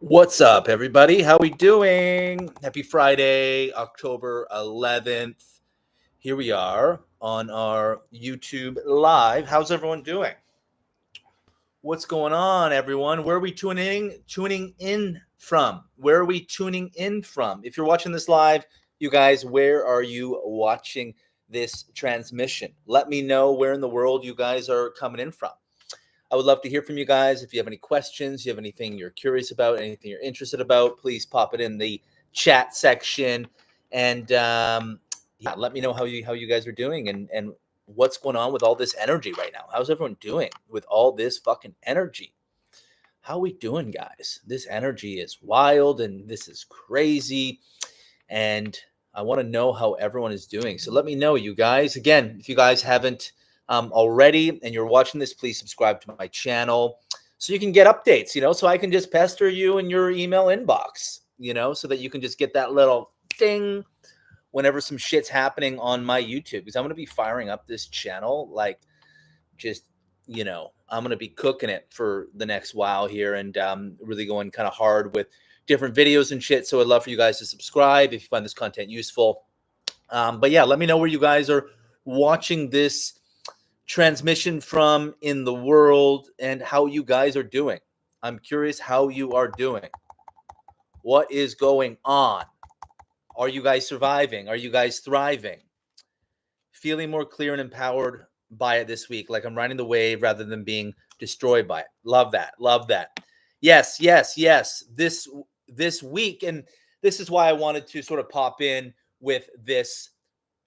What's up, everybody? How we doing? Happy Friday, October 11th. Here we are on our YouTube live. How's everyone doing? What's going on, everyone? Where are we tuning in from? Where are we tuning in from? If you're watching this live, you guys, where are you watching this transmission? Let me know where in the world you guys are coming in from. I would love to hear from you guys. If you have any questions, you have anything you're curious about, anything you're interested about, please pop it in the chat section. And yeah, let me know how you guys are doing and what's going on with all this energy right now. How's everyone doing with all this fucking energy? How are we doing, guys? This energy is wild and this is crazy. And I want to know how everyone is doing. So let me know, you guys. Again, if you guys haven't already and you're watching this, please subscribe to my channel so you can get updates, so I can just pester you in your email inbox, so that you can just get that little ding whenever some shit's happening on my YouTube, because I'm going to be firing up this channel like just, I'm going to be cooking it for the next while here and really going kind of hard with different videos and shit. So I'd love for you guys to subscribe if you find this content useful. But yeah, let me know where you guys are watching this transmission from in the world and how you guys are doing. I'm curious how you are doing. What is going on? Are you guys surviving? Are you guys thriving? Feeling more clear and empowered by it this week, like I'm riding the wave rather than being destroyed by it. Love that. Love that. Yes. This week, and this is why I wanted to sort of pop in with this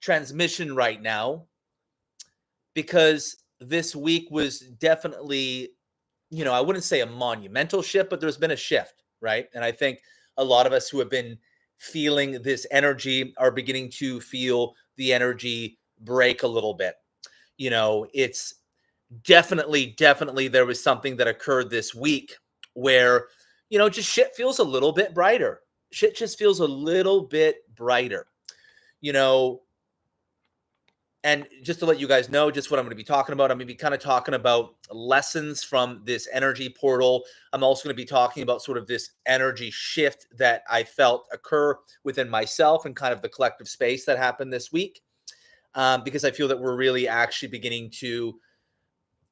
transmission right now, because this week was definitely, I wouldn't say a monumental shift, but there's been a shift, right? And I think a lot of us who have been feeling this energy are beginning to feel the energy break a little bit. It's definitely there was something that occurred this week where, just shit feels a little bit brighter. Shit just feels a little bit brighter, and just to let you guys know just what I'm going to be talking about, I'm going to be kind of talking about lessons from this energy portal. I'm also going to be talking about sort of this energy shift that I felt occur within myself and kind of the collective space that happened this week, because I feel that we're really actually beginning to,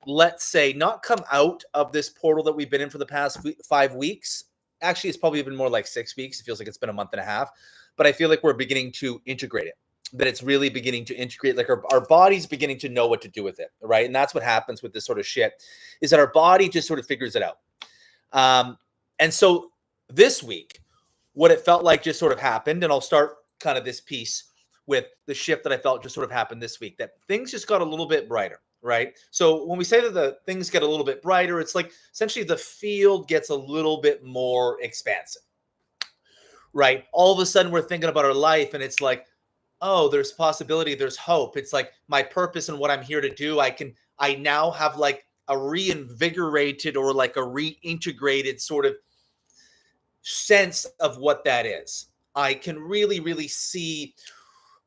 let's say, not come out of this portal that we've been in for the past 5 weeks. Actually, it's probably been more like 6 weeks. It feels like it's been a month and a half, but I feel like we're beginning to integrate it. That it's really beginning to integrate, like our body's beginning to know what to do with it, right? And that's what happens with this sort of shit, is that our body just sort of figures it out. And so this week, what it felt like just sort of happened, and I'll start kind of this piece with the shift that I felt just sort of happened this week, that things just got a little bit brighter, right? So when we say that the things get a little bit brighter, it's like essentially the field gets a little bit more expansive, right? All of a sudden we're thinking about our life and it's like, oh, there's possibility, there's hope. It's like my purpose and what I'm here to do. I now have like a reinvigorated or like a reintegrated sort of sense of what that is. I can really see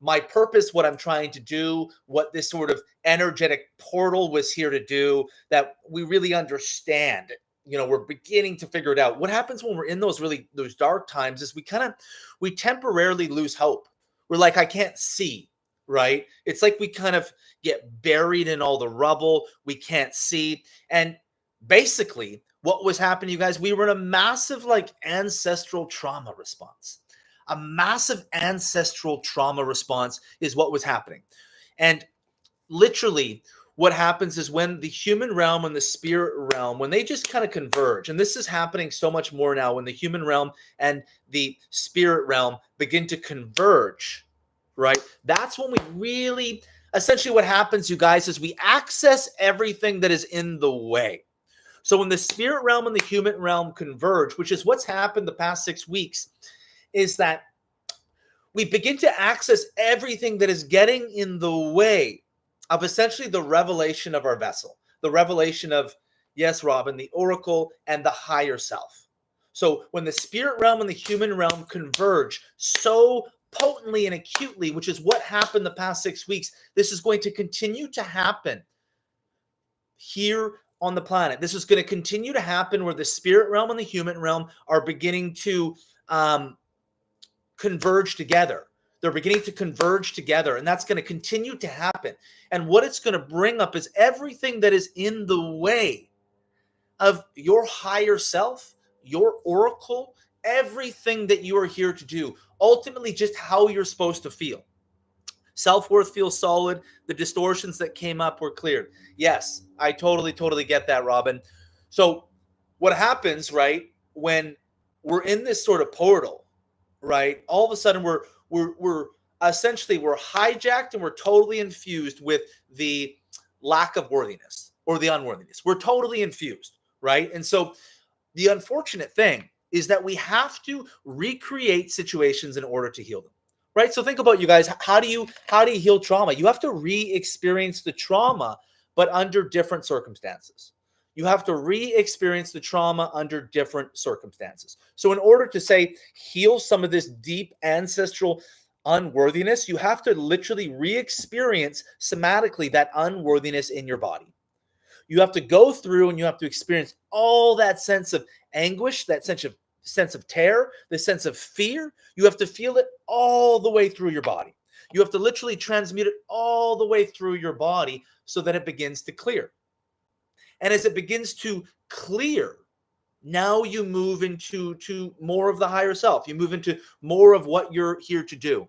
my purpose, what I'm trying to do, what this sort of energetic portal was here to do, that we really understand. We're beginning to figure it out. What happens when we're in those dark times is we temporarily lose hope. We're like, I can't see, right? It's like we kind of get buried in all the rubble. We can't see. And basically, what was happening, you guys, we were in a massive like ancestral trauma response. A massive ancestral trauma response is what was happening. And literally, what happens is when the human realm and the spirit realm, when they just kind of converge, and this is happening so much more now, when the human realm and the spirit realm begin to converge, right? That's when we really, essentially what happens, you guys, is we access everything that is in the way. So when the spirit realm and the human realm converge, which is what's happened the past 6 weeks, is that we begin to access everything that is getting in the way of essentially the revelation of our vessel, the revelation of, yes, Robin, the oracle and the higher self. So when the spirit realm and the human realm converge so potently and acutely, which is what happened the past 6 weeks, this is going to continue to happen here on the planet. This is going to continue to happen where the spirit realm and the human realm are beginning to converge together. They're beginning to converge together, and that's going to continue to happen. And what it's going to bring up is everything that is in the way of your higher self, your oracle, everything that you are here to do. Ultimately, just how you're supposed to feel. Self-worth feels solid. The distortions that came up were cleared. Yes, I totally get that, Robin. So what happens, right, when we're in this sort of portal, right? All of a sudden we're essentially we're hijacked and we're totally infused with the lack of worthiness or the unworthiness. We're totally infused, right? And so the unfortunate thing is that we have to recreate situations in order to heal them. Right? So think about, you guys, how do you heal trauma? You have to re-experience the trauma, but under different circumstances. You have to re-experience the trauma under different circumstances. So in order to, say, heal some of this deep ancestral unworthiness, you have to literally re-experience somatically that unworthiness in your body. You have to go through and you have to experience all that sense of anguish, that sense of terror, the sense of fear. You have to feel it all the way through your body. You have to literally transmute it all the way through your body so that it begins to clear. And as it begins to clear, now you move into more of the higher self. You move into more of what you're here to do.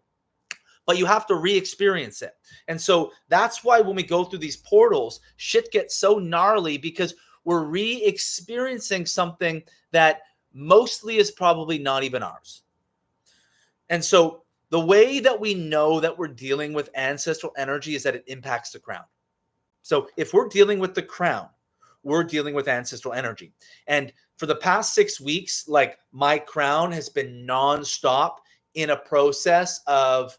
But you have to re-experience it. And so that's why when we go through these portals, shit gets so gnarly, because we're re-experiencing something that mostly is probably not even ours. And so the way that we know that we're dealing with ancestral energy is that it impacts the crown. So if we're dealing with the crown, we're dealing with ancestral energy. And for the past 6 weeks, like, my crown has been nonstop in a process of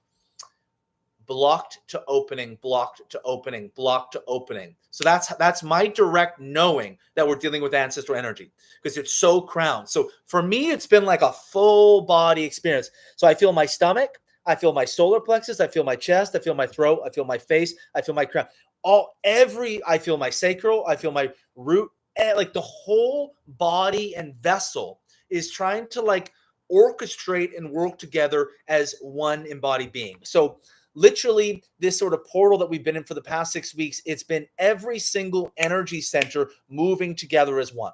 blocked to opening, blocked to opening, blocked to opening. So that's my direct knowing that we're dealing with ancestral energy, because it's so crowned. So for me, it's been like a full body experience. So I feel my stomach, I feel my solar plexus, I feel my chest, I feel my throat, I feel my face, I feel my crown. I feel my sacral, I feel my root, like the whole body and vessel is trying to like orchestrate and work together as one embodied being. So literally, this sort of portal that we've been in for the past 6 weeks, it's been every single energy center moving together as one,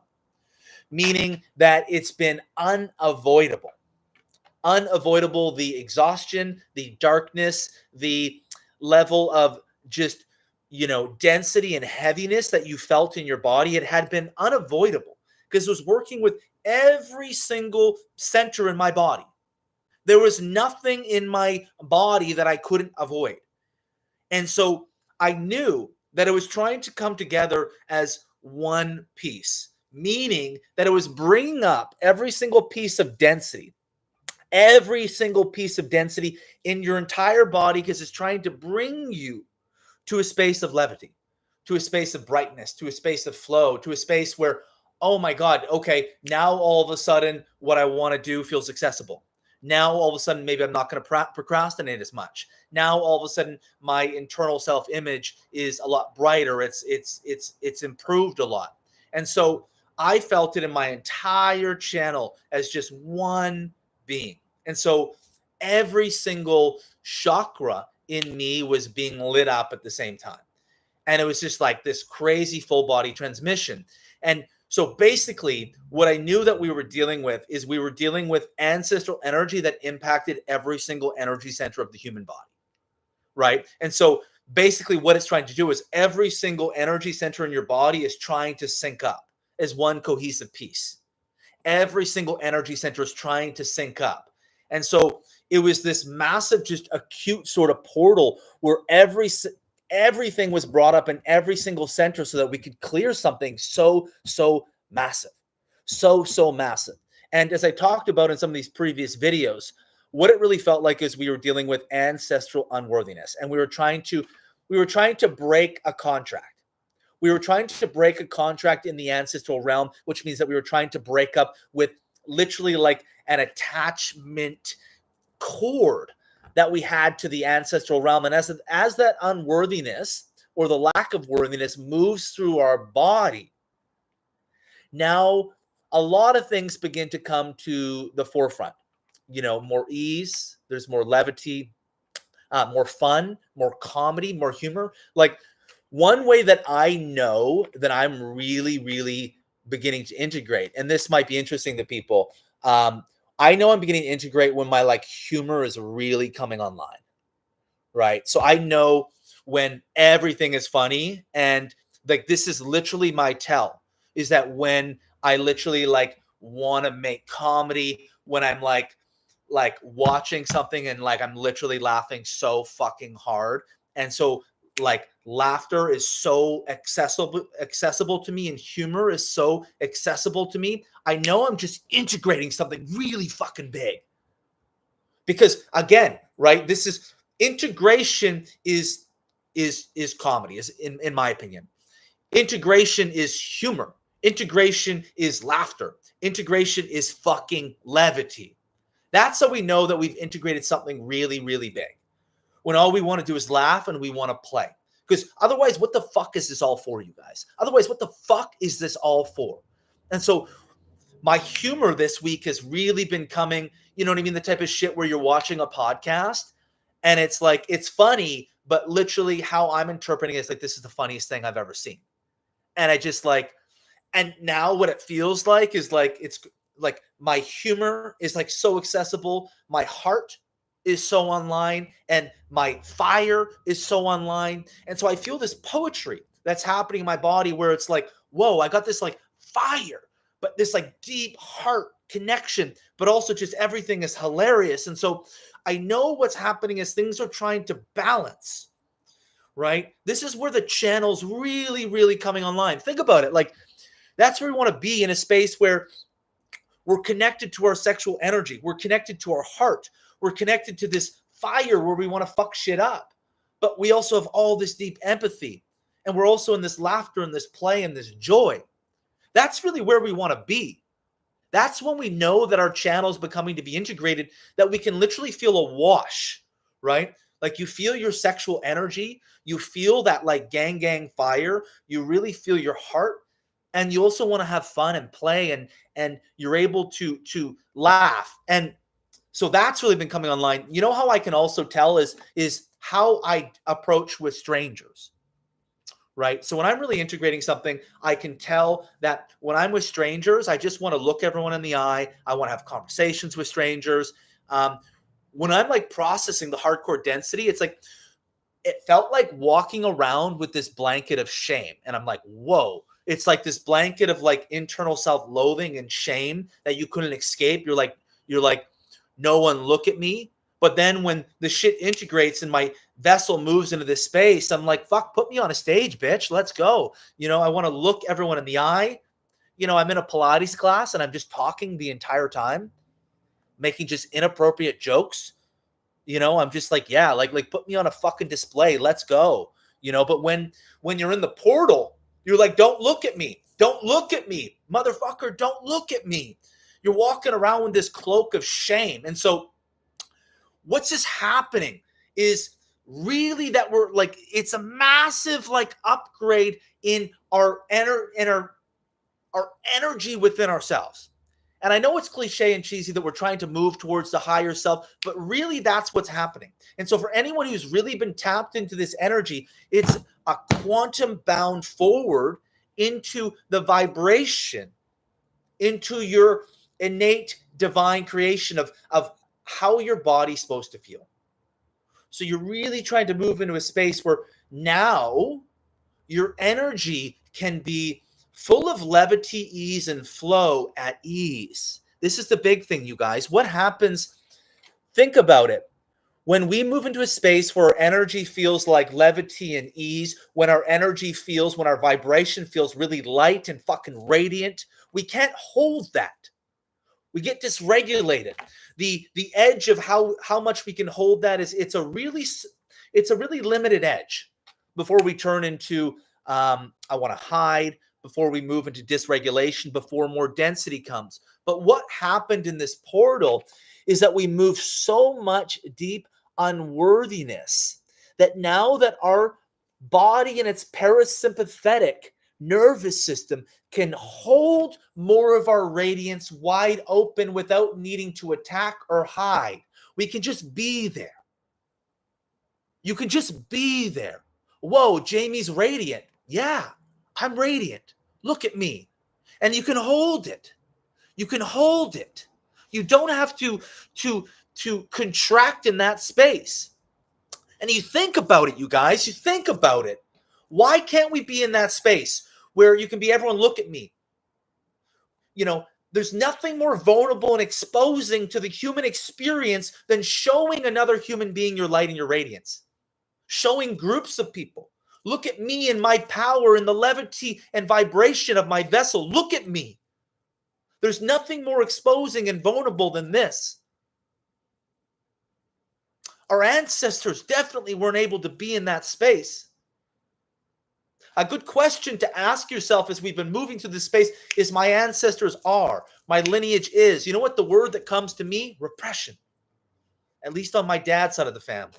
meaning that it's been unavoidable. Unavoidable, the exhaustion, the darkness, the level of just, density and heaviness that you felt in your body. It had been unavoidable because it was working with every single center in my body. There was nothing in my body that I couldn't avoid. And so I knew that it was trying to come together as one piece, meaning that it was bringing up every single piece of density in your entire body, because it's trying to bring you to a space of levity, to a space of brightness, to a space of flow, to a space where, oh my God, okay, now all of a sudden what I want to do feels accessible. Now, all of a sudden, maybe I'm not going to procrastinate as much. Now, all of a sudden, my internal self-image is a lot brighter. It's improved a lot. And so I felt it in my entire channel as just one being. And so every single chakra in me was being lit up at the same time. And it was just like this crazy full body transmission. And so basically, what I knew that we were dealing with is we were dealing with ancestral energy that impacted every single energy center of the human body, right? And so basically what it's trying to do is every single energy center in your body is trying to sync up as one cohesive piece. Every single energy center is trying to sync up. And so it was this massive, just acute sort of portal where everything was brought up in every single center so that we could clear something so massive, so massive. And as I talked about in some of these previous videos, what it really felt like is we were dealing with ancestral unworthiness, and we were trying to break a contract. We were trying to break a contract in the ancestral realm, which means that we were trying to break up with literally like an attachment cord that we had to the ancestral realm. And as that unworthiness or the lack of worthiness moves through our body, now a lot of things begin to come to the forefront. More ease, there's more levity, more fun, more comedy, more humor. Like, one way that I know that I'm really, really beginning to integrate, and this might be interesting to people, I know I'm beginning to integrate when my like humor is really coming online, right? So I know when everything is funny, and like this is literally my tell, is that when I literally like want to make comedy, when I'm like watching something and like I'm literally laughing so fucking hard. And so like laughter is so accessible to me, and humor is so accessible to me. I know I'm just integrating something really fucking big. Because again, right, this is integration is comedy, is in my opinion. Integration is humor. Integration is laughter. Integration is fucking levity. That's how we know that we've integrated something really, really big. When all we want to do is laugh and we want to play. Because otherwise, what the fuck is this all for, you guys? Otherwise, what the fuck is this all for? And so my humor this week has really been coming, you know what I mean? The type of shit where you're watching a podcast and it's like, it's funny, but literally how I'm interpreting it is like, this is the funniest thing I've ever seen. And I just like, and now what it feels like is like, it's like my humor is like so accessible. My heart is so online, and my fire is so online. And so I feel this poetry that's happening in my body where it's like, whoa, I got this like fire, but this like deep heart connection, but also just everything is hilarious. And so I know what's happening is things are trying to balance, right? This is where the channel's really, really coming online. Think about it. Like, that's where we want to be, in a space where we're connected to our sexual energy. We're connected to our heart. We're connected to this fire where we want to fuck shit up. But we also have all this deep empathy. And we're also in this laughter and this play and this joy. That's really where we want to be. That's when we know that our channel is becoming to be integrated, that we can literally feel a wash, right? Like, you feel your sexual energy. You feel that like gang fire. You really feel your heart. And you also want to have fun and play, and you're able to laugh. And so that's really been coming online. You know how I can also tell is how I approach with strangers, right? So when I'm really integrating something, I can tell that when I'm with strangers, I just want to look everyone in the eye. I want to have conversations with strangers. When I'm like processing the hardcore density, it's like, it felt like walking around with this blanket of shame. And I'm like, whoa, it's like this blanket of like internal self-loathing and shame that you couldn't escape. You're like, no one look at me. But then when the shit integrates and my vessel moves into this space, I'm like, fuck, put me on a stage, bitch. Let's go. I want to look everyone in the eye. I'm in a Pilates class and I'm just talking the entire time, making just inappropriate jokes. I'm just like, yeah, like put me on a fucking display. Let's go. But when you're in the portal, you're like, don't look at me. Don't look at me, motherfucker. Don't look at me. You're walking around with this cloak of shame. And so what's just happening is really that we're like, it's a massive like upgrade in our energy within ourselves. And I know it's cliche and cheesy that we're trying to move towards the higher self, but really that's what's happening. And so for anyone who's really been tapped into this energy, it's a quantum bound forward into the vibration, into your innate divine creation of how your body's supposed to feel. So you're really trying to move into a space where now your energy can be full of levity, ease, and flow at ease. This is the big thing, you guys. What happens? Think about it. When we move into a space where our energy feels like levity and ease, when our vibration feels really light and fucking radiant, we can't hold that. We get dysregulated. The edge of how much we can hold that is it's a really limited edge before we turn into I want to hide, before we move into dysregulation, before more density comes. But what happened in this portal is that we move so much deep unworthiness that now that our body and its parasympathetic nervous system can hold more of our radiance wide open without needing to attack or hide. We can just be there. You can just be there. Whoa, Jamie's radiant. Yeah, I'm radiant. Look at me. And you can hold it. You can hold it. You don't have to contract in that space. And you think about it, you guys, you think about it. Why can't we be in that space where you can be, everyone look at me? You know, there's nothing more vulnerable and exposing to the human experience than showing another human being your light and your radiance. Showing groups of people. Look at me and my power and the levity and vibration of my vessel. Look at me. There's nothing more exposing and vulnerable than this. Our ancestors definitely weren't able to be in that space. A good question to ask yourself as we've been moving through this space is my ancestors are, my lineage is. You know what the word that comes to me? Repression. At least on my dad's side of the family.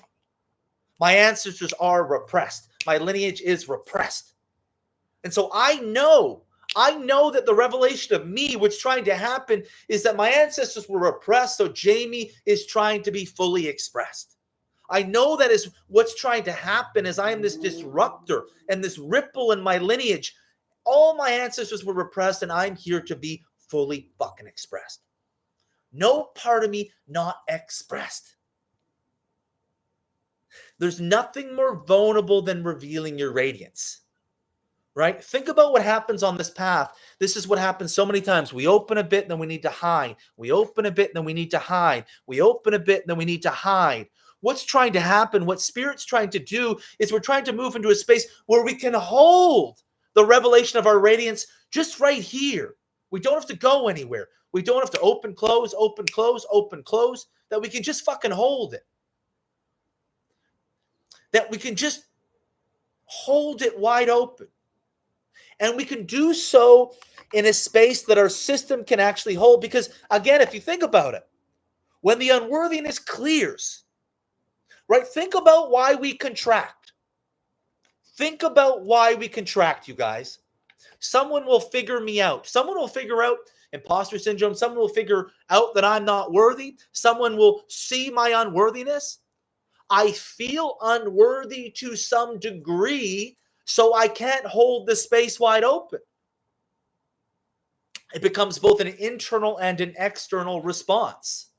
My ancestors are repressed. My lineage is repressed. And so I know that the revelation of me, what's trying to happen is that my ancestors were repressed, so Jamie is trying to be fully expressed. I know that is what's trying to happen as I am this disruptor and this ripple in my lineage. All my ancestors were repressed and I'm here to be fully fucking expressed. No part of me not expressed. There's nothing more vulnerable than revealing your radiance, right? Think about what happens on this path. This is what happens so many times. We open a bit, then we need to hide. We open a bit, then we need to hide. We open a bit, then we need to hide. What's trying to happen, what Spirit's trying to do is we're trying to move into a space where we can hold the revelation of our radiance just right here. We don't have to go anywhere. We don't have to open, close, open, close, open, close, that we can just fucking hold it. That we can just hold it wide open. And we can do so in a space that our system can actually hold. Because, again, if you think about it, when the unworthiness clears, right? Think about why we contract. Think about why we contract, you guys. Someone will figure me out. Someone will figure out imposter syndrome. Someone will figure out that I'm not worthy. Someone will see my unworthiness. I feel unworthy to some degree, so I can't hold the space wide open. It becomes both an internal and an external response.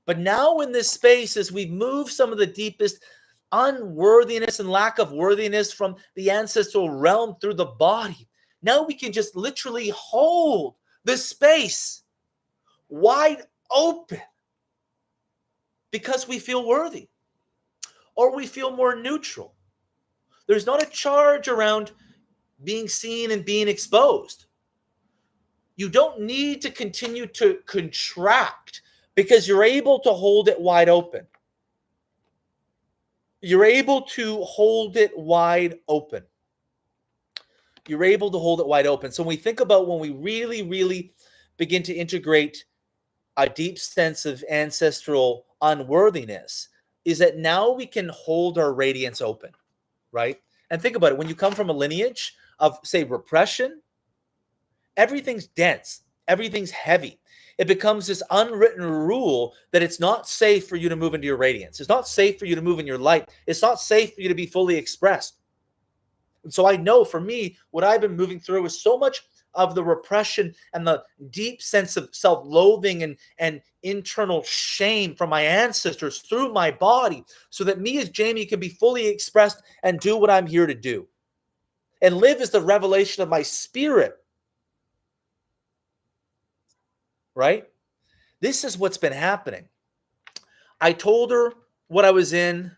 But now in this space, as we move some of the deepest unworthiness and lack of worthiness from the ancestral realm through the body, now we can just literally hold the space wide open because we feel worthy. Or we feel more neutral. There's not a charge around being seen and being exposed. You don't need to continue to contract because you're able to hold it wide open. You're able to hold it wide open. You're able to hold it wide open. So when we think about when we really, really begin to integrate a deep sense of ancestral unworthiness, is that now we can hold our radiance open, right? And think about it. When you come from a lineage of, say, repression, everything's dense. Everything's heavy. It becomes this unwritten rule that it's not safe for you to move into your radiance. It's not safe for you to move in your light. It's not safe for you to be fully expressed. And so I know for me, what I've been moving through is so much of the repression and the deep sense of self-loathing and internal shame from my ancestors through my body, so that me as Jamie can be fully expressed and do what I'm here to do and live as the revelation of my spirit, right? This is what's been happening. I told her what I was in.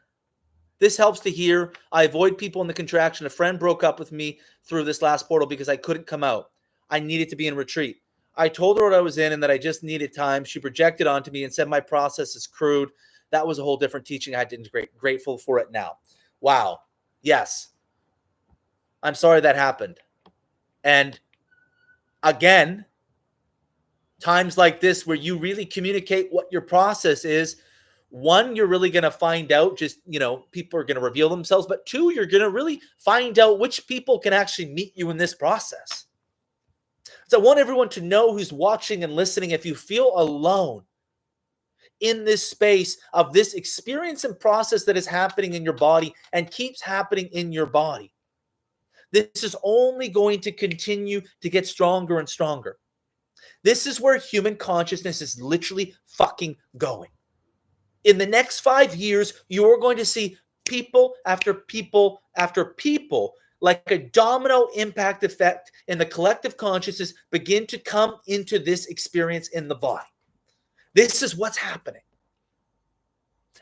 This helps to hear. I avoid people in the contraction. A friend broke up with me through this last portal because I couldn't come out. I needed to be in retreat. I told her what I was in and that I just needed time. She projected onto me and said my process is crude. That was a whole different teaching I had to integrate. Grateful for it now. Wow. Yes. I'm sorry that happened. And again, times like this where you really communicate what your process is one, you're really going to find out just, people are going to reveal themselves. But two, you're going to really find out which people can actually meet you in this process. So I want everyone to know who's watching and listening, if you feel alone in this space of this experience and process that is happening in your body and keeps happening in your body, this is only going to continue to get stronger and stronger. This is where human consciousness is literally fucking going. In the next 5 years, you are going to see people after people after people, like a domino impact effect in the collective consciousness, begin to come into this experience in the body. This is what's happening.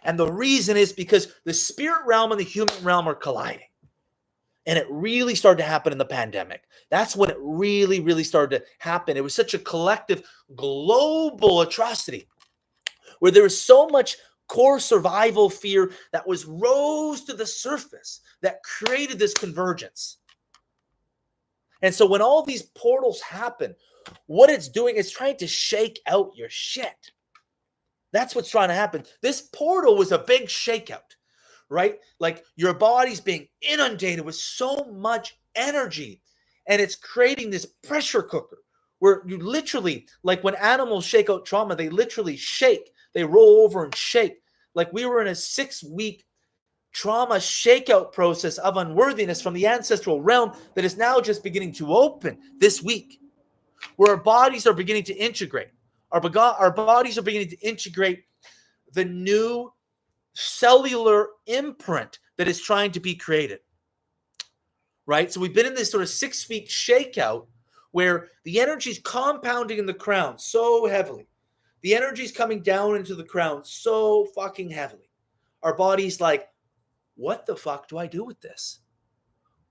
And the reason is because the spirit realm and the human realm are colliding. And it really started to happen in the pandemic. That's when it really, really started to happen. It was such a collective, global atrocity where there was so much core survival fear that was rose to the surface that created this convergence. And so when all these portals happen, what it's doing is trying to shake out your shit. That's what's trying to happen. This portal was a big shakeout, right? Like your body's being inundated with so much energy, and it's creating this pressure cooker where you literally, like when animals shake out trauma, they literally shake, they roll over and shake. Like we were in a 6-week trauma shakeout process of unworthiness from the ancestral realm that is now just beginning to open this week, where our bodies are beginning to integrate. Our bodies are beginning to integrate the new cellular imprint that is trying to be created, right? So we've been in this sort of 6-week shakeout where the energy is compounding in the crown so heavily. The energy is coming down into the crown so fucking heavily. Our body's like, what the fuck do I do with this?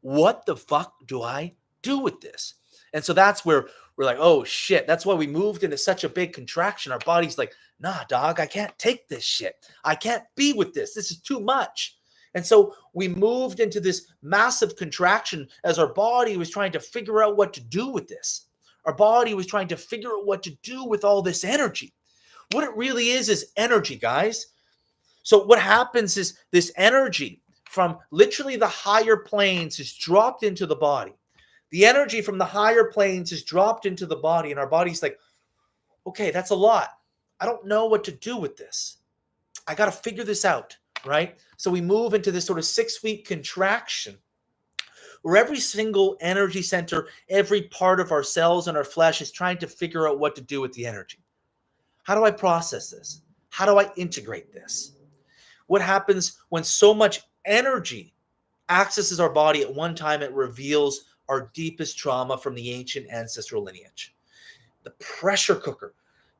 What the fuck do I do with this? And so that's where we're like, oh shit. That's why we moved into such a big contraction. Our body's like, nah, dog, I can't take this shit. I can't be with this. This is too much. And so we moved into this massive contraction as our body was trying to figure out what to do with this. Our body was trying to figure out what to do with all this energy. What it really is energy, guys. So what happens is this energy from literally the higher planes is dropped into the body. The energy from the higher planes is dropped into the body, and our body's like, okay, that's a lot. I don't know what to do with this. I got to figure this out, right? So we move into this sort of 6-week contraction where every single energy center, every part of our cells and our flesh is trying to figure out what to do with the energy. How do I process this? How do I integrate this? What happens when so much energy accesses our body at one time? It reveals our deepest trauma from the ancient ancestral lineage. The pressure cooker.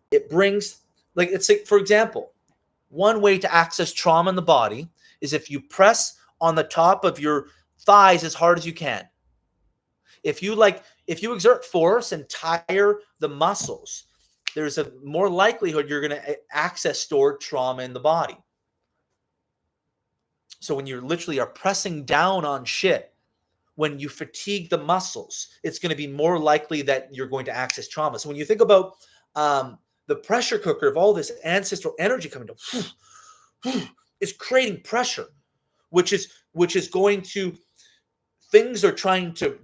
It brings, like, it's like, for example, one way to access trauma in the body is if you press on the top of your thighs as hard as you can. If you exert force and tire the muscles, there's a more likelihood you're going to access stored trauma in the body. So when you literally are pressing down on shit, when you fatigue the muscles, it's going to be more likely that you're going to access trauma. So when you think about the pressure cooker of all this ancestral energy coming down, it's creating pressure, which is going to, things are trying to,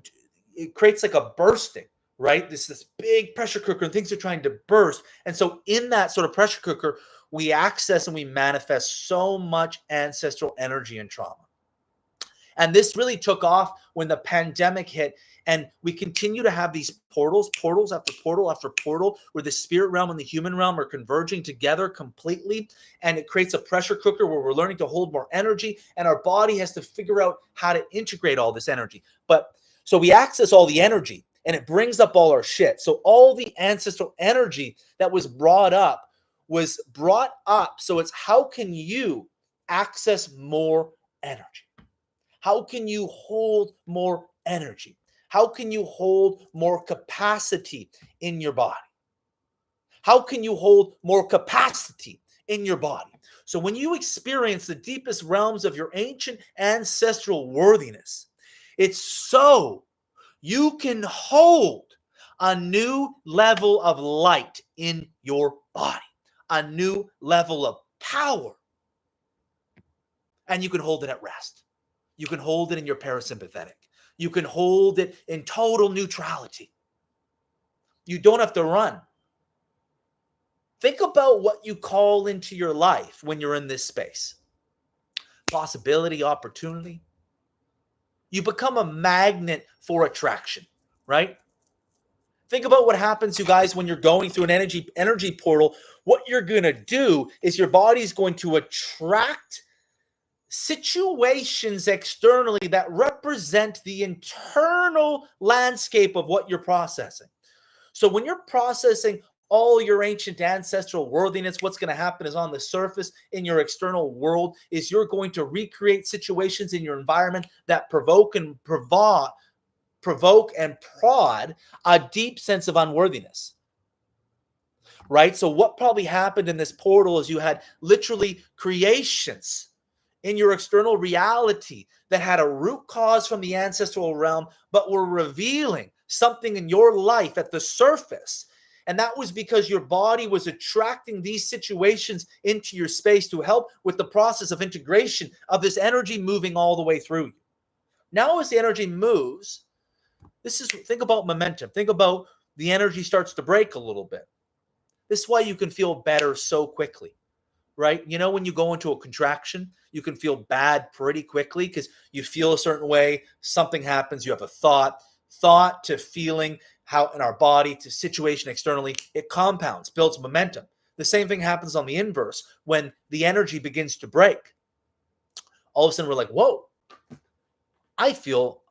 it creates like a bursting, right? This big pressure cooker and things are trying to burst. And so in that sort of pressure cooker, we access and we manifest so much ancestral energy and trauma. And this really took off when the pandemic hit. And we continue to have these portals after portal after portal, where the spirit realm and the human realm are converging together completely. And it creates a pressure cooker where we're learning to hold more energy. And our body has to figure out how to integrate all this energy. But so we access all the energy and it brings up all our shit. So all the ancestral energy that was brought up. So it's, how can you access more energy? How can you hold more energy? How can you hold more capacity in your body? How can you hold more capacity in your body? So when you experience the deepest realms of your ancient ancestral worthiness, it's so you can hold a new level of light in your body, a new level of power and you can hold it at rest. You can hold it in your parasympathetic. You can hold it in total neutrality. You don't have to run. Think about what you call into your life when you're in this space. Possibility, opportunity. You become a magnet for attraction, right? Think about what happens, you guys, when you're going through an energy portal. What you're going to do is your body's going to attract situations externally that represent the internal landscape of what you're processing. So when you're processing all your ancient ancestral worthiness, what's going to happen is on the surface in your external world is you're going to recreate situations in your environment that provoke and prod a deep sense of unworthiness. Right? So what probably happened in this portal is you had literally creations in your external reality that had a root cause from the ancestral realm, but were revealing something in your life at the surface. And that was because your body was attracting these situations into your space to help with the process of integration of this energy moving all the way through you. Now, as the energy moves, think about momentum. Think about the energy starts to break a little bit. This is why you can feel better so quickly. Right? You know, when you go into a contraction, you can feel bad pretty quickly because you feel a certain way, something happens, you have a thought to feeling, how in our body to situation externally, it compounds, builds momentum. The same thing happens on the inverse when the energy begins to break. All of a sudden, we're like, whoa, I feel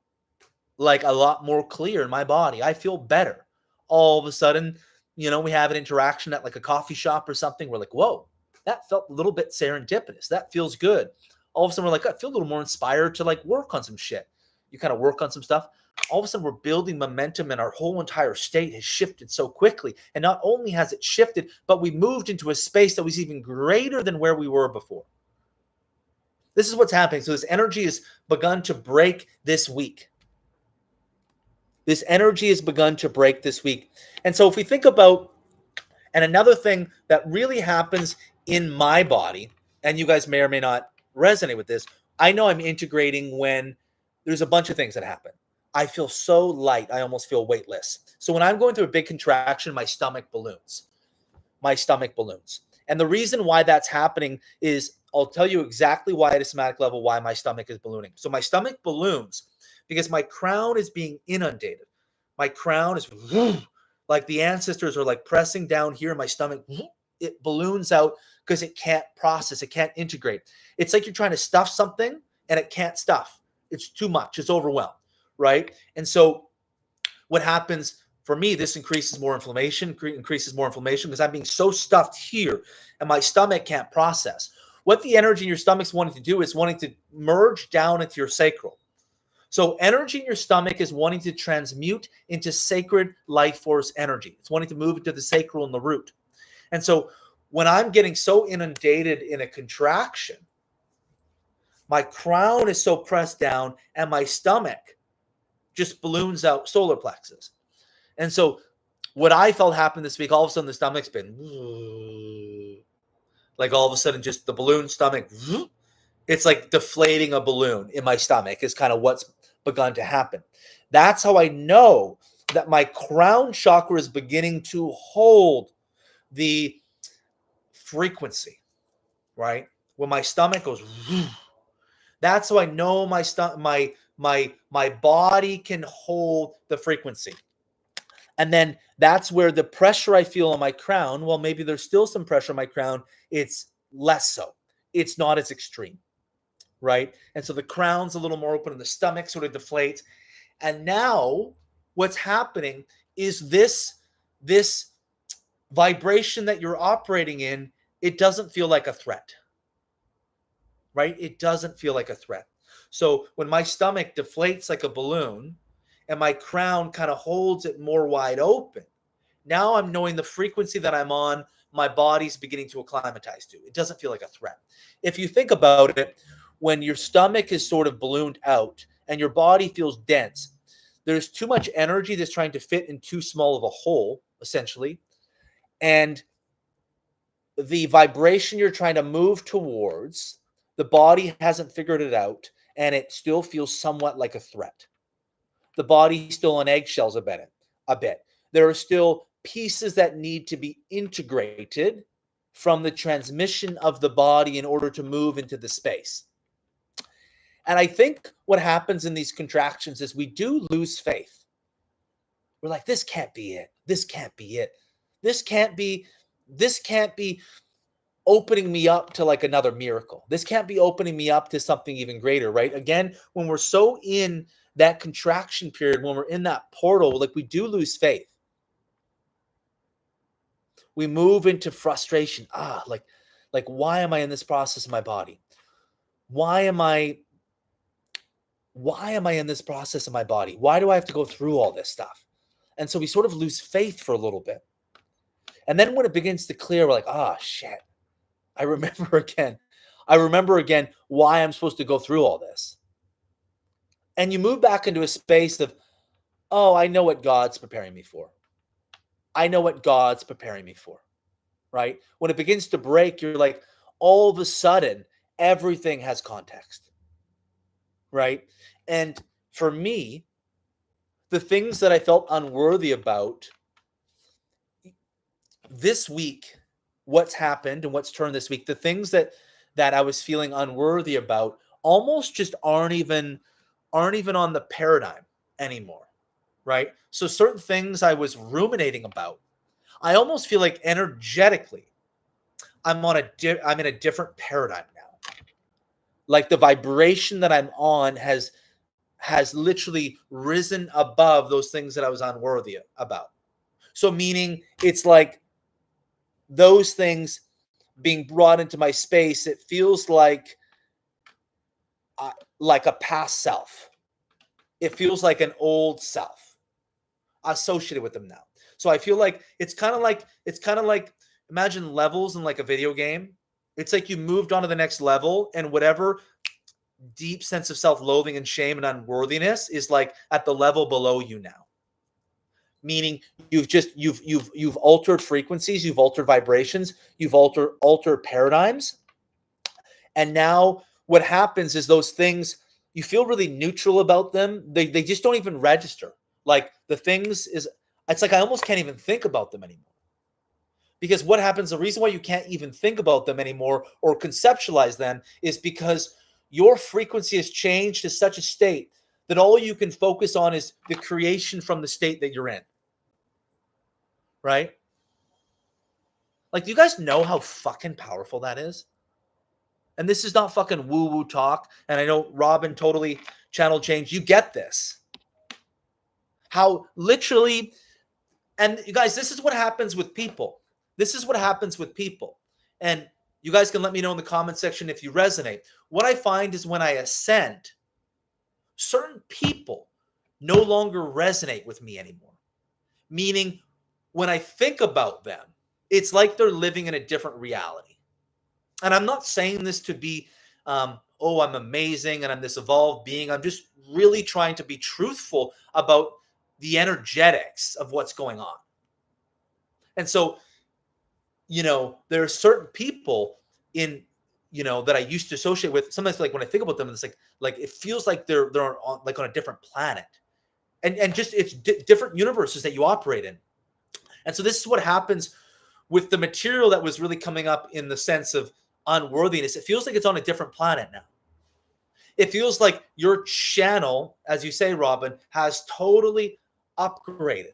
like a lot more clear in my body. I feel better. All of a sudden, you know, we have an interaction at like a coffee shop or something. We're like, whoa, that felt a little bit serendipitous. That feels good. All of a sudden, we're like, I feel a little more inspired to like work on some shit. You kind of work on some stuff. All of a sudden, we're building momentum and our whole entire state has shifted so quickly. And not only has it shifted, but we moved into a space that was even greater than where we were before. This is what's happening. So this energy has begun to break this week. This energy has begun to break this week. And so if we think about, and another thing that really happens in my body, and you guys may or may not resonate with this, I know I'm integrating when there's a bunch of things that happen. I feel so light, I almost feel weightless. So when I'm going through a big contraction, my stomach balloons. And the reason why that's happening is, I'll tell you exactly why at a somatic level, why my stomach is ballooning. So my stomach balloons because my crown is being inundated. My crown is like the ancestors are like pressing down here in my stomach. It balloons out because it can't process, it can't integrate. It's like you're trying to stuff something and it can't stuff. It's too much, it's overwhelmed, right? And so what happens for me, this increases more inflammation because I'm being so stuffed here and my stomach can't process. What the energy in your stomach's wanting to do is wanting to merge down into your sacral. So energy in your stomach is wanting to transmute into sacred life force energy. It's wanting to move into the sacral and the root. And so when I'm getting so inundated in a contraction, my crown is so pressed down and my stomach just balloons out solar plexus. And so what I felt happen this week, all of a sudden the stomach's been like all of a sudden just the balloon stomach. It's like deflating a balloon in my stomach is kind of what's begun to happen. That's how I know that my crown chakra is beginning to hold the frequency, right? When my stomach goes, that's how I know my body can hold the frequency. And then that's where the pressure I feel on my crown, well, maybe there's still some pressure on my crown. It's less so. It's not as extreme, right? And so the crown's a little more open and the stomach sort of deflates. And now what's happening is this vibration that you're operating in, it doesn't feel like a threat, right? It doesn't feel like a threat. So when my stomach deflates like a balloon and my crown kind of holds it more wide open, now I'm knowing the frequency that I'm on, my body's beginning to acclimatize to. It doesn't feel like a threat. If you think about it, when your stomach is sort of ballooned out and your body feels dense, there's too much energy that's trying to fit in too small of a hole, essentially. And the vibration you're trying to move towards The body hasn't figured it out, and it still feels somewhat like a threat. The body's still on eggshells a bit. There are still pieces that need to be integrated from the transmission of the body in order to move into the space. And I think what happens in these contractions is we do lose faith. We're like, this can't be it. This can't be it. This can't be opening me up to like another miracle. This can't be opening me up to something even greater, right? Again, when we're so in that contraction period, when we're in that portal, like we do lose faith. We move into frustration. Like why am I in this process of my body? Why am I in this process of my body? Why do I have to go through all this stuff? And so we sort of lose faith for a little bit. And then when it begins to clear, we're like, shit. I remember again why I'm supposed to go through all this. And you move back into a space of, I know what God's preparing me for. I know what God's preparing me for, right? When it begins to break, you're like, all of a sudden, everything has context, right? And for me, the things that I felt unworthy about this week, what's happened and what's turned this week, the things that I was feeling unworthy about almost just aren't even on the paradigm anymore, right? So certain things I was ruminating about, I almost feel like energetically I'm in a different paradigm now. Like the vibration that I'm on has literally risen above those things that I was unworthy about. So meaning it's like those things being brought into my space, it feels like a past self. It feels like an old self associated with them now. So I feel like it's kind of like imagine levels in like a video game. It's like you moved on to the next level, and whatever deep sense of self-loathing and shame and unworthiness is like at the level below you now. Meaning you've altered frequencies, you've altered vibrations, you've altered paradigms. And now what happens is those things, you feel really neutral about them. They just don't even register. Like the things it's like I almost can't even think about them anymore. Because what happens, the reason why you can't even think about them anymore or conceptualize them is because your frequency has changed to such a state that all you can focus on is the creation from the state that you're in. Right? Like, do you guys know how fucking powerful that is? And this is not fucking woo-woo talk. And I know Robin totally channel changed. You get this. How literally, and you guys, this is what happens with people. This is what happens with people. And you guys can let me know in the comment section if you resonate. What I find is when I ascend, certain people no longer resonate with me anymore. Meaning, when I think about them, it's like they're living in a different reality. And I'm not saying this to be, I'm amazing and I'm this evolved being. I'm just really trying to be truthful about the energetics of what's going on. And so, there are certain people in, that I used to associate with. Sometimes, like when I think about them, it's like it feels like they're on a different planet, and just it's different universes that you operate in. And so this is what happens with the material that was really coming up in the sense of unworthiness. It feels like it's on a different planet now. It feels like your channel, as you say, Robin, has totally upgraded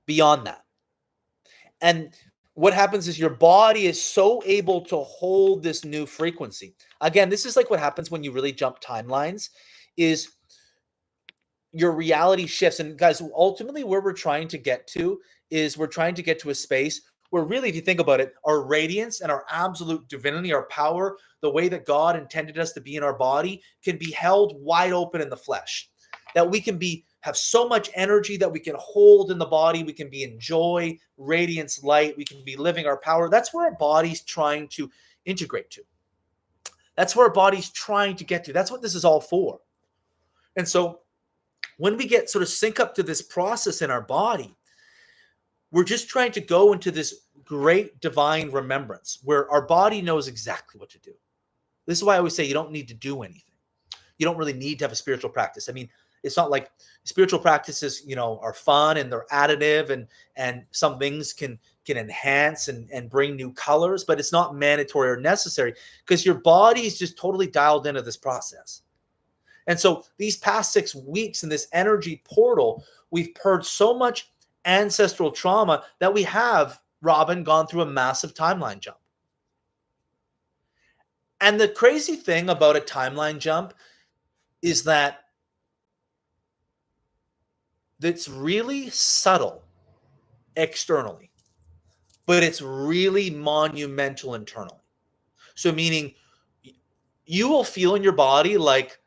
beyond that. And what happens is your body is so able to hold this new frequency. Again, this is like what happens when you really jump timelines is your reality shifts. And guys, ultimately where we're trying to get to is we're trying to get to a space where really, if you think about it, our radiance and our absolute divinity, our power, the way that God intended us to be in our body can be held wide open in the flesh. That we can have so much energy that we can hold in the body. We can be in joy, radiance, light. We can be living our power. That's where our body's trying to integrate to. That's where our body's trying to get to. That's what this is all for. And so when we get sort of sync up to this process in our body, we're just trying to go into this great divine remembrance where our body knows exactly what to do. This is why I always say you don't need to do anything. You don't really need to have a spiritual practice. I mean, it's not like spiritual practices, are fun and they're additive, and some things can enhance and bring new colors, but it's not mandatory or necessary because your body is just totally dialed into this process. And so these past 6 weeks in this energy portal, we've purged so much ancestral trauma that we have, Robin, gone through a massive timeline jump. And the crazy thing about a timeline jump is that it's really subtle externally, but it's really monumental internally. So meaning you will feel in your body like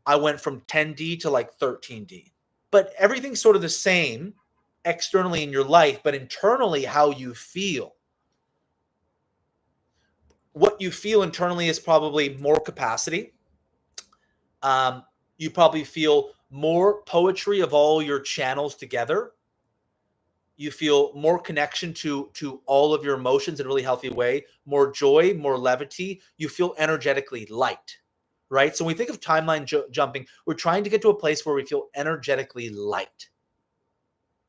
I went from 10D to like 13D, but everything's sort of the same externally in your life, but internally how you feel. What you feel internally is probably more capacity. You probably feel more poetry of all your channels together. You feel more connection to all of your emotions in a really healthy way, more joy, more levity. You feel energetically light, right? So when we think of timeline jumping, we're trying to get to a place where we feel energetically light.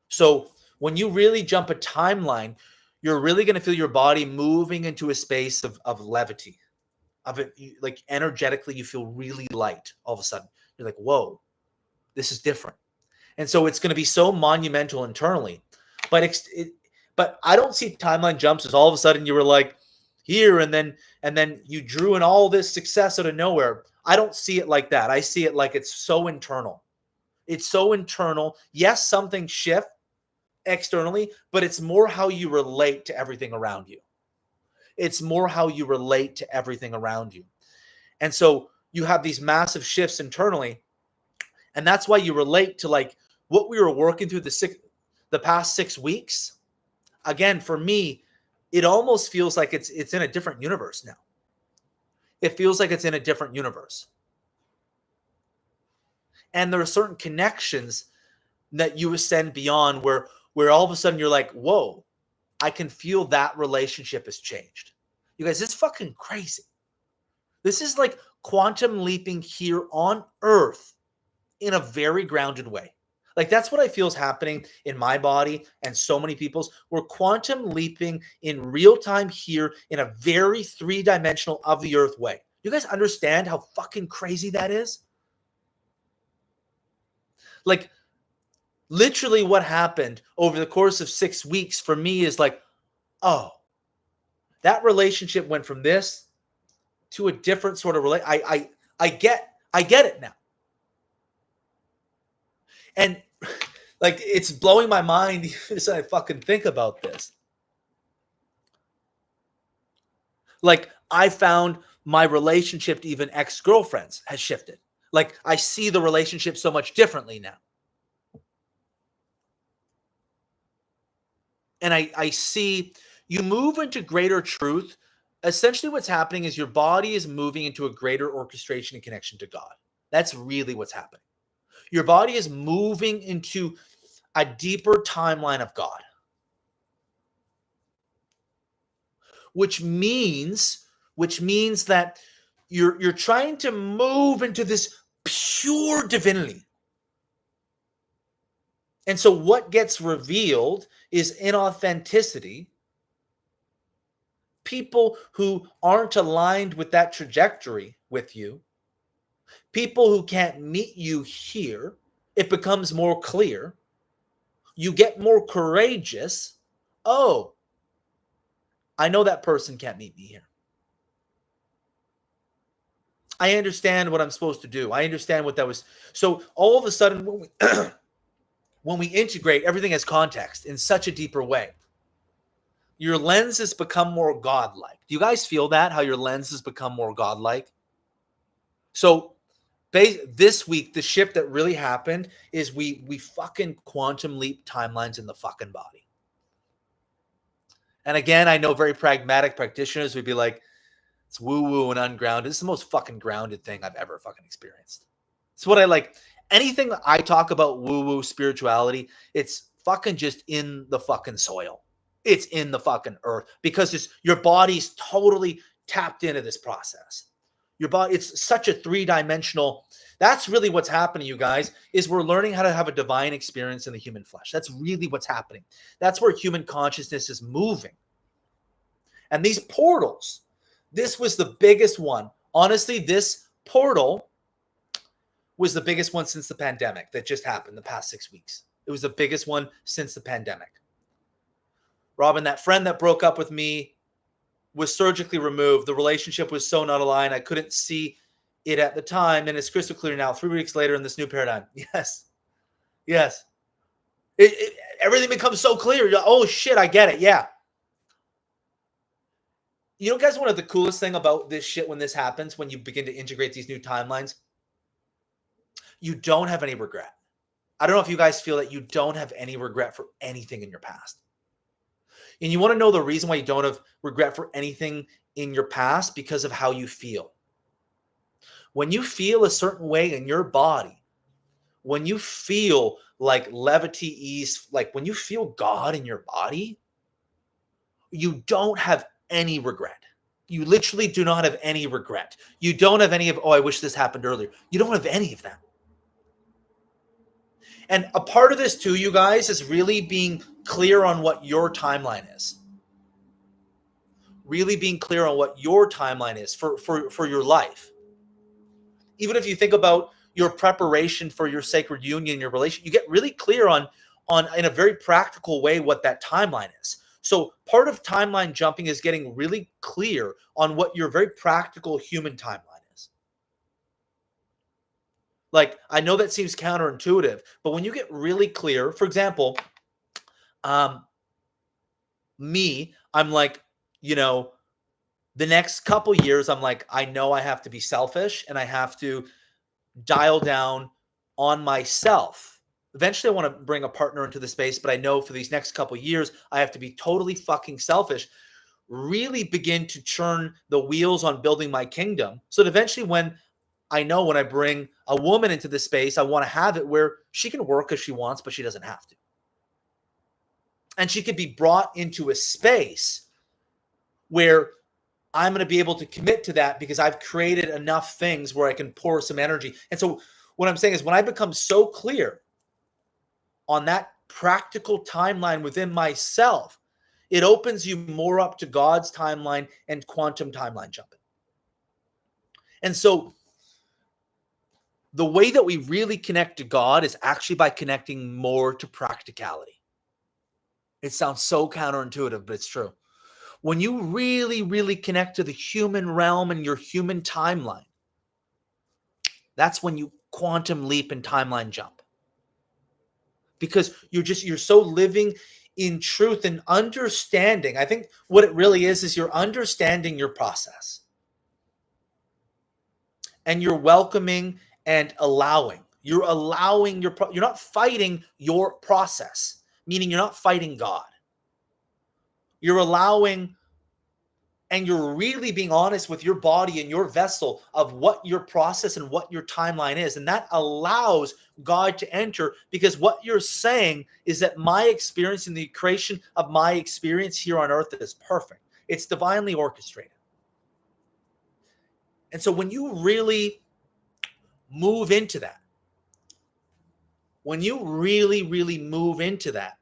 So when you really jump a timeline, you're really going to feel your body moving into a space of levity, of it, like energetically, you feel really light all of a sudden. You're like, whoa, this is different. And so it's going to be so monumental internally. But I don't see timeline jumps as all of a sudden you were like here and then you drew in all this success out of nowhere. I don't see it like that. I see it like it's so internal. It's so internal. Yes, something shift externally, but it's more how you relate to everything around you. It's more how you relate to everything around you. And so you have these massive shifts internally. And that's why you relate to like what we were working through the past 6 weeks. Again, for me, it almost feels like it's in a different universe now. It feels like it's in a different universe. And there are certain connections that you ascend beyond where all of a sudden you're like, whoa, I can feel that relationship has changed. You guys, it's fucking crazy. This is like quantum leaping here on Earth in a very grounded way. Like that's what I feel is happening in my body and so many people's. We're quantum leaping in real time here in a very three-dimensional of the Earth way. You guys understand how fucking crazy that is? Like literally what happened over the course of 6 weeks for me is like, oh, that relationship went from this to a different sort of I get it now. And like it's blowing my mind as I fucking think about this. Like I found my relationship to even ex-girlfriends has shifted. Like I see the relationship so much differently now. And I see you move into greater truth. Essentially what's happening is your body is moving into a greater orchestration and connection to God. That's really what's happening. Your body is moving into a deeper timeline of God. Which means that you're trying to move into this pure divinity. And so what gets revealed is inauthenticity. People who aren't aligned with that trajectory with you, people who can't meet you here, it becomes more clear. You get more courageous. Oh, I know that person can't meet me here. I understand what I'm supposed to do. I understand what that was. So all of a sudden, when we integrate, everything has context in such a deeper way. Your lens has become more godlike. Do you guys feel that? How your lens has become more godlike? So this week, the shift that really happened is we fucking quantum leap timelines in the fucking body. And again, I know very pragmatic practitioners would be like, it's woo-woo and ungrounded. It's the most fucking grounded thing I've ever fucking experienced. It's what I like. Anything I talk about woo-woo spirituality, it's fucking just in the fucking soil. It's in the fucking earth because your body's totally tapped into this process. Your body, it's such a three-dimensional. That's really what's happening, you guys, is we're learning how to have a divine experience in the human flesh. That's really what's happening. That's where human consciousness is moving. And these portals, this was the biggest one. Honestly, this portal was the biggest one since the pandemic that just happened the past 6 weeks. It was the biggest one since the pandemic. Robin, that friend that broke up with me was surgically removed. The relationship was so not aligned. I couldn't see it at the time. And it's crystal clear now, 3 weeks later in this new paradigm. Yes. Yes. Everything becomes so clear. You're like, oh, shit, I get it. Yeah. You know, guys, one of the coolest thing about this shit when this happens, when you begin to integrate these new timelines, you don't have any regret. I don't know if you guys feel that you don't have any regret for anything in your past. And you want to know the reason why you don't have regret for anything in your past? Because of how you feel. When you feel a certain way in your body, when you feel like levity, ease, like when you feel God in your body, you don't have any regret. You literally do not have any regret. You don't have any of, oh, I wish this happened earlier. You don't have any of that. And a part of this too, you guys, is really being clear on what your timeline is. Really being clear on what your timeline is for your life. Even if you think about your preparation for your sacred union, your relation, you get really clear on in a very practical way what that timeline is. So part of timeline jumping is getting really clear on what your very practical human timeline is. Like, I know that seems counterintuitive, but when you get really clear, for example, me, I'm like, you know, the next couple years, I'm like, I know I have to be selfish and I have to dial down on myself. Eventually, I want to bring a partner into the space, but I know for these next couple years, I have to be totally fucking selfish, really begin to churn the wheels on building my kingdom. So that eventually when I bring a woman into the space, I want to have it where she can work if she wants, but she doesn't have to. And she could be brought into a space where I'm going to be able to commit to that because I've created enough things where I can pour some energy. And so what I'm saying is when I become so clear on that practical timeline within myself, it opens you more up to God's timeline and quantum timeline jumping. And so the way that we really connect to God is actually by connecting more to practicality. It sounds so counterintuitive, but it's true. When you really, really connect to the human realm and your human timeline, that's when you quantum leap and timeline jump. Because you're so living in truth and understanding. I think what it really is you're understanding your process. And you're welcoming and allowing. You're allowing you're not fighting your process, meaning you're not fighting God. You're allowing, and you're really being honest with your body and your vessel of what your process and what your timeline is. And that allows God to enter, because what you're saying is that my experience in the creation of my experience here on earth is perfect. It's divinely orchestrated. And so when you really move into that, when you really, really move into that,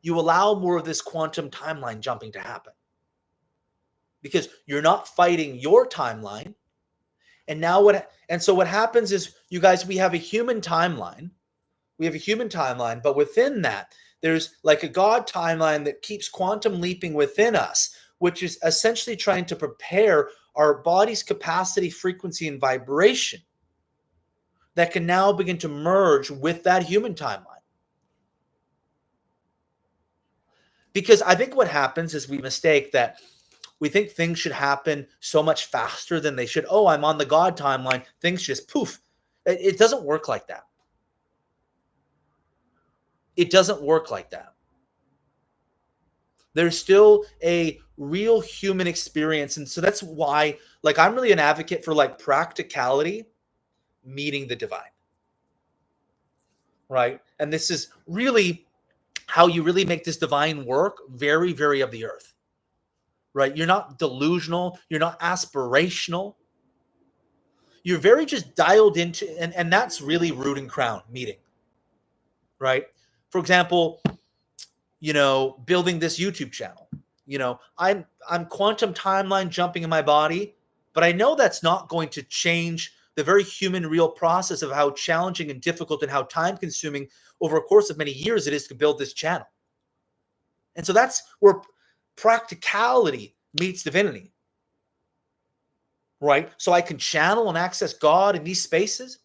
you allow more of this quantum timeline jumping to happen. Because you're not fighting your timeline. And so what happens is, you guys, we have a human timeline. But within that, there's like a God timeline that keeps quantum leaping within us, which is essentially trying to prepare our body's capacity, frequency, and vibration that can now begin to merge with that human timeline. Because I think what happens is we mistake that we think things should happen so much faster than they should. Oh, I'm on the God timeline. Things just poof. It doesn't work like that. It doesn't work like that. There's still a real human experience. And so that's why, like, I'm really an advocate for like practicality meeting the divine. Right? And this is really how you really make this divine work very, very of the earth, right? You're not delusional. You're not aspirational. You're very just dialed into, and that's really root and crown meeting, right? For example, building this YouTube channel. I'm quantum timeline jumping in my body, but I know that's not going to change the very human, real process of how challenging and difficult and how time consuming over a course of many years it is to build this channel. And so that's where practicality meets divinity, right? So I can channel and access God in these spaces,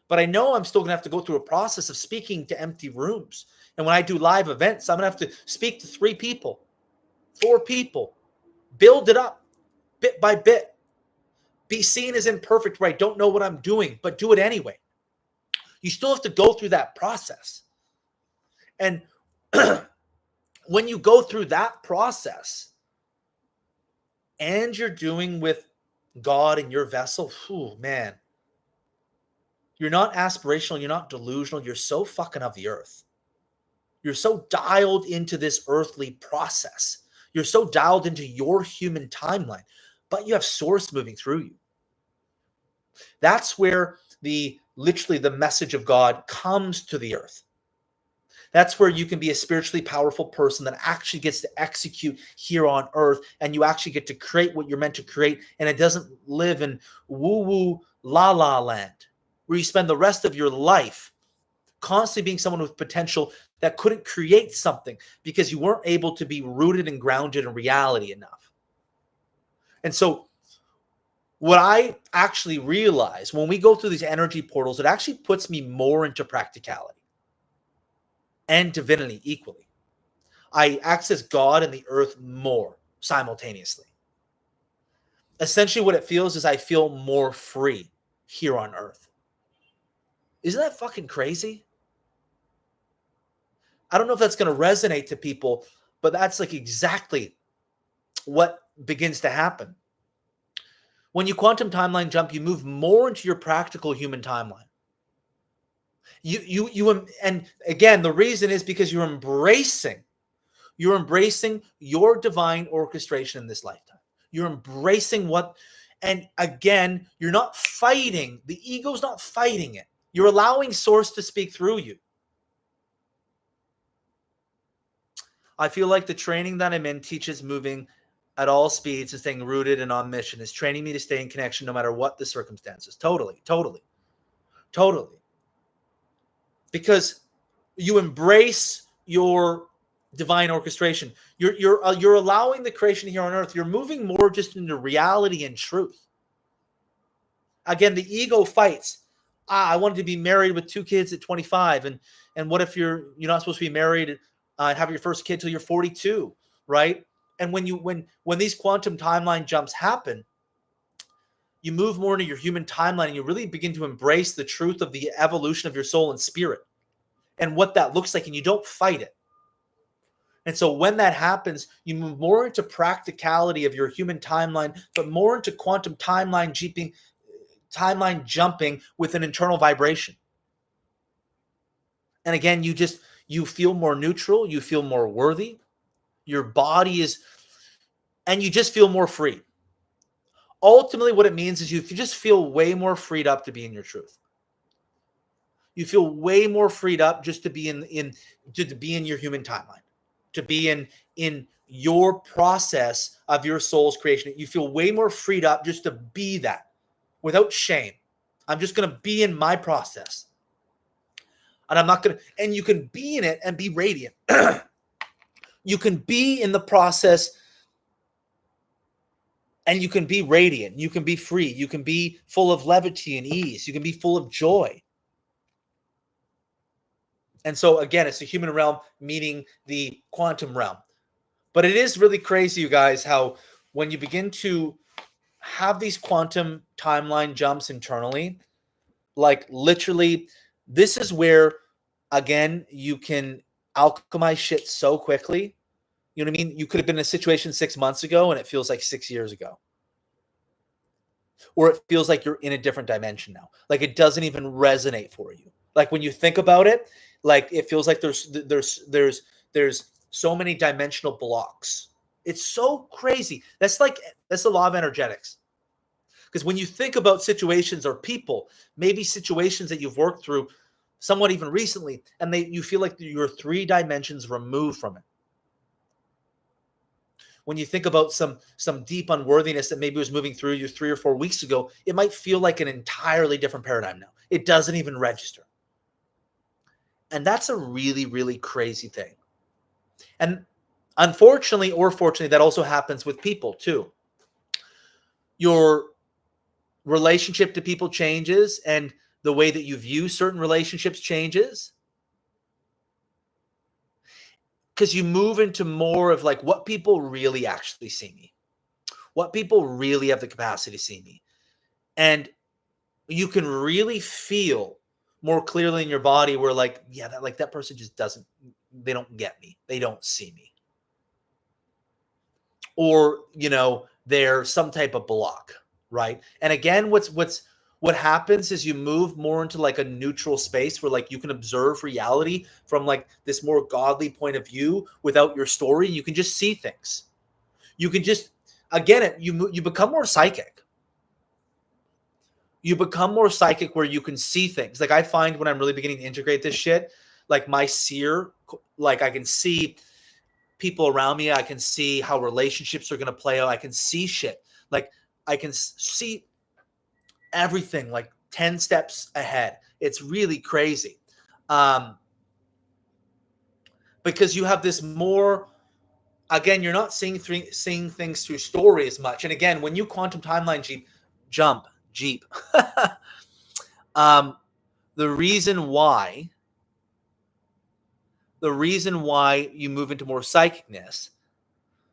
but I know I'm still going to have to go through a process of speaking to empty rooms. And when I do live events, I'm going to have to speak to 3 people, 4 people, build it up bit by bit, be seen as imperfect, right? Don't know what I'm doing, but do it anyway. You still have to go through that process. And when you go through that process and you're doing with God in your vessel, man, you're not aspirational. You're not delusional. You're so fucking of the earth. You're so dialed into this earthly process. You're so dialed into your human timeline, but you have source moving through you. That's where literally the message of God comes to the earth. That's where you can be a spiritually powerful person that actually gets to execute here on earth, and you actually get to create what you're meant to create, and it doesn't live in woo-woo la-la land, where you spend the rest of your life constantly being someone with potential that couldn't create something because you weren't able to be rooted and grounded in reality enough. And so what I actually realize when we go through these energy portals, it actually puts me more into practicality and divinity equally. I access God and the earth more simultaneously. Essentially what it feels is I feel more free here on earth. Isn't that fucking crazy? I don't know if that's going to resonate to people, but that's like exactly what begins to happen. When you quantum timeline jump, you move more into your practical human timeline. And again, the reason is because you're embracing your divine orchestration in this lifetime. You're embracing and again, you're not fighting. The ego's not fighting it. You're allowing source to speak through you. I feel like the training that I'm in teaches moving at all speeds and staying rooted and on mission. Is training me to stay in connection no matter what the circumstances. Totally. Because you embrace your divine orchestration. You're allowing the creation here on earth. You're moving more just into reality and truth. Again, the ego fights. I wanted to be married with 2 kids at 25, and what if you're not supposed to be married and have your first kid till you're 42, right? And when these quantum timeline jumps happen, you move more into your human timeline and you really begin to embrace the truth of the evolution of your soul and spirit and what that looks like, and you don't fight it. And so when that happens, you move more into practicality of your human timeline, but more into quantum timeline jumping with an internal vibration. And again, you feel more neutral, you feel more worthy, your body and you just feel more free. Ultimately, what it means is you just feel way more freed up to be in your truth. You feel way more freed up just to be in your human timeline, to be in your process of your soul's creation. You feel way more freed up just to be that without shame. I'm just going to be in my process. And I'm not going to, and you can be in it and be radiant. You can be in the process and you can be radiant. You can be free. You can be full of levity and ease. You can be full of joy. And so again, it's the human realm meeting the quantum realm. But it is really crazy, you guys, how when you begin to have these quantum timeline jumps internally, like literally, this is where, again, you can alchemize shit so quickly. You know what I mean? You could have been in a situation 6 months ago and it feels like 6 years ago. Or it feels like you're in a different dimension now. Like it doesn't even resonate for you. Like when you think about it, like it feels like there's there's so many dimensional blocks. It's so crazy. That's the law of energetics. Because when you think about situations or people, maybe situations that you've worked through somewhat even recently, and you feel like you're 3 dimensions removed from it. When you think about some deep unworthiness that maybe was moving through you 3 or 4 weeks ago, it might feel like an entirely different paradigm now. It doesn't even register. And that's a really, really crazy thing. And unfortunately or fortunately, that also happens with people too. Your relationship to people changes, and the way that you view certain relationships changes, because you move into more of like what people really actually see me, what people really have the capacity to see me. And you can really feel more clearly in your body where like, yeah, that person just doesn't, they don't get me. They don't see me. Or, they're some type of block, right? And again, what happens is you move more into like a neutral space where like you can observe reality from like this more godly point of view without your story. You can just see things. You can just, again, you become more psychic. You become more psychic where you can see things. Like I find when I'm really beginning to integrate this shit, like my seer, like I can see people around me. I can see how relationships are going to play out. I can see shit. Like I can see everything like 10 steps ahead. It's really crazy. Because you have this more, again, you're not seeing things through story as much. And again, when you quantum timeline jump, the reason why you move into more psychicness,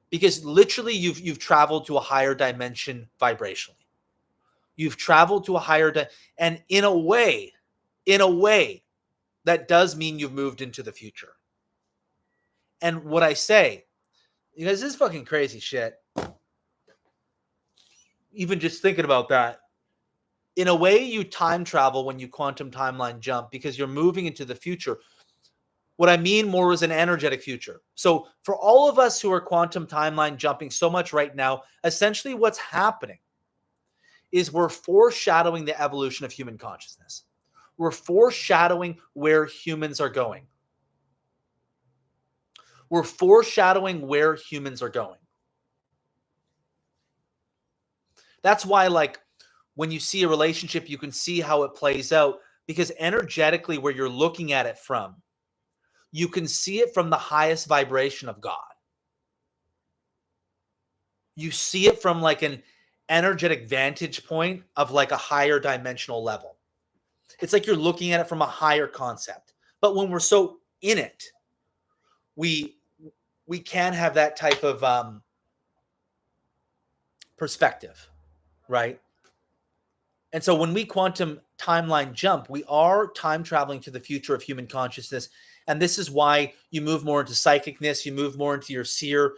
because literally you've traveled to a higher dimension vibrationally. You've traveled to a higher and in a way, that does mean you've moved into the future. And what I say, you guys, this is fucking crazy shit. Even just thinking about that. In a way, you time travel when you quantum timeline jump because you're moving into the future. What I mean more is an energetic future. So for all of us who are quantum timeline jumping so much right now, essentially what's happening is we're foreshadowing the evolution of human consciousness. We're foreshadowing where humans are going. We're foreshadowing where humans are going. That's why, like, when you see a relationship, you can see how it plays out, because energetically, where you're looking at it from, you can see it from the highest vibration of God. You see it from like an energetic vantage point of like a higher dimensional level. It's like you're looking at it from a higher concept. But when we're so in it, we can have that type of perspective, right? And so when we quantum timeline jump, we are time traveling to the future of human consciousness. And this is why you move more into psychicness, you move more into your seer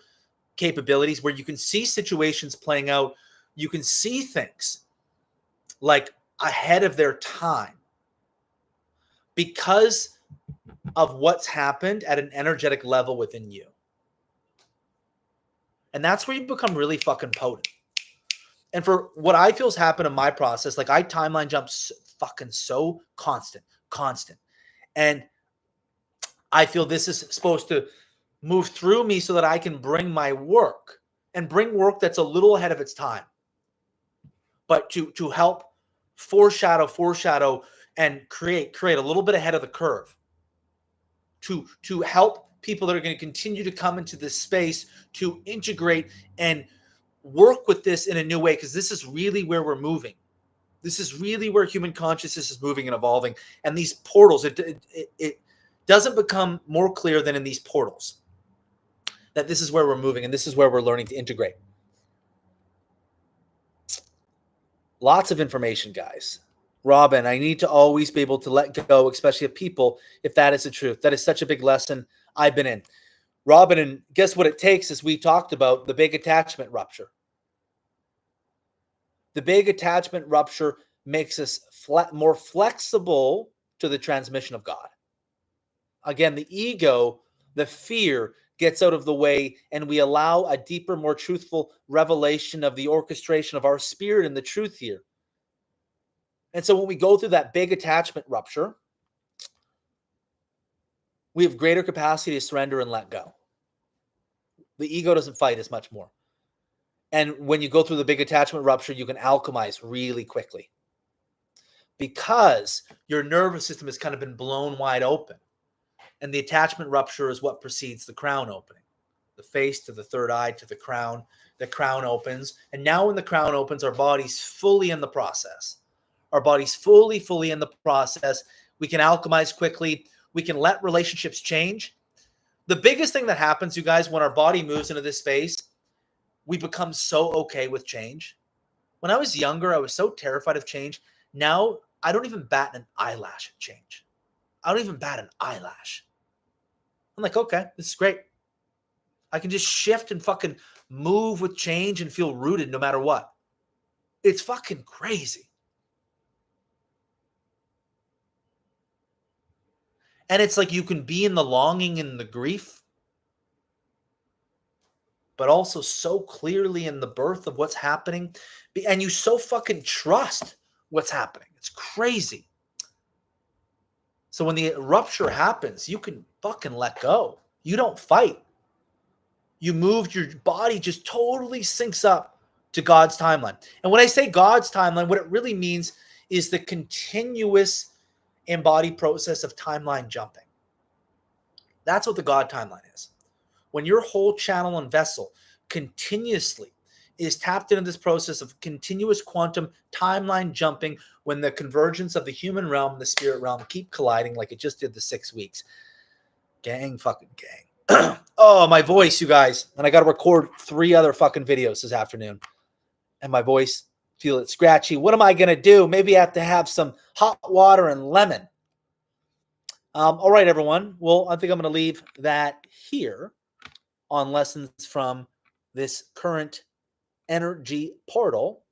capabilities, where you can see situations playing out. You can see things like ahead of their time because of what's happened at an energetic level within you. And that's where you become really fucking potent. And for what I feel has happened in my process, like I timeline jump fucking so constant. And I feel this is supposed to move through me so that I can bring my work and bring work that's a little ahead of its time, but to help foreshadow and create a little bit ahead of the curve, to help people that are going to continue to come into this space to integrate and work with this in a new way, because this is really where we're moving. This is really where human consciousness is moving and evolving. And these portals, it doesn't become more clear than in these portals that this is where we're moving and this is where we're learning to integrate. Lots of information, guys. Robin, I need to always be able to let go, especially of people, if that is the truth. That is such a big lesson I've been in. Robin, and guess what it takes, as we talked about, the big attachment rupture. The big attachment rupture makes us more flexible to the transmission of God. Again, the ego The fear gets out of the way, and we allow a deeper, more truthful revelation of the orchestration of our spirit and the truth here. And so when we go through that big attachment rupture, we have greater capacity to surrender and let go. The ego doesn't fight as much more. And when you go through the big attachment rupture, you can alchemize really quickly because your nervous system has kind of been blown wide open. And the attachment rupture is what precedes the crown opening. The face to the third eye to the crown opens. And now when the crown opens, our body's fully in the process. Our body's fully in the process. We can alchemize quickly. We can let relationships change. The biggest thing that happens, you guys, when our body moves into this space, we become so okay with change. When I was younger, I was so terrified of change. Now, I don't even bat an eyelash at change. I don't even bat an eyelash. I'm like, okay, this is great. I can just shift and fucking move with change and feel rooted no matter what. It's fucking crazy. And it's like you can be in the longing and the grief, but also so clearly in the birth of what's happening. And you so fucking trust what's happening. It's crazy. So when the rupture happens, you can fucking let go. You don't fight. You moved, your body just totally syncs up to God's timeline. And when I say God's timeline, what it really means is the continuous embodied process of timeline jumping. That's what the God timeline is. When your whole channel and vessel continuously is tapped into this process of continuous quantum timeline jumping, when the convergence of the human realm and the spirit realm keep colliding like it just did the 6 weeks. Gang. Oh, my voice, you guys. And I got to record 3 other fucking videos this afternoon. And my voice, feel it scratchy. What am I going to do? Maybe I have to have some hot water and lemon. All right, everyone. Well, I think I'm going to leave that here on lessons from this current energy portal,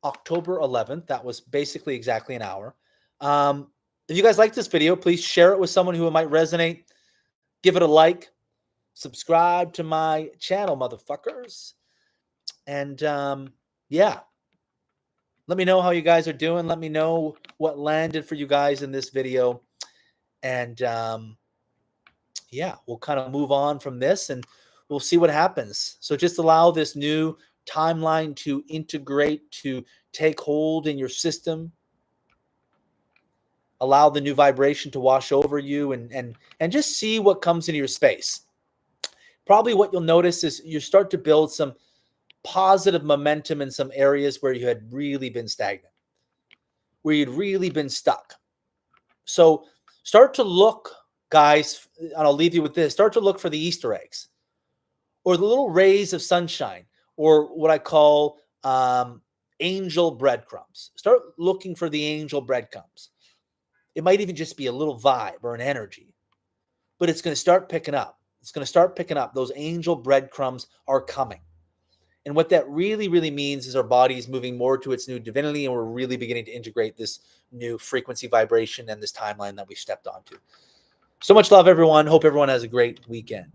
October 11th. That was basically exactly an hour. If you guys like this video, please share it with someone who it might resonate. Give it a like. Subscribe to my channel, motherfuckers. And yeah, let me know how you guys are doing. Let me know what landed for you guys in this video. And yeah, we'll kind of move on from this and we'll see what happens. So just allow this new timeline to integrate, to take hold in your system. Allow the new vibration to wash over you and just see what comes into your space. Probably what you'll notice is you start to build some positive momentum in some areas where you had really been stagnant, where you'd really been stuck. So start to look, guys, and I'll leave you with this. Start to look for the Easter eggs or the little rays of sunshine or what I call angel breadcrumbs. Start looking for the angel breadcrumbs. It might even just be a little vibe or an energy, but it's going to start picking up. It's going to start picking up. Those angel breadcrumbs are coming. And what that really, really means is our body is moving more to its new divinity, and we're really beginning to integrate this new frequency vibration and this timeline that we stepped onto. So much love, everyone. Hope everyone has a great weekend.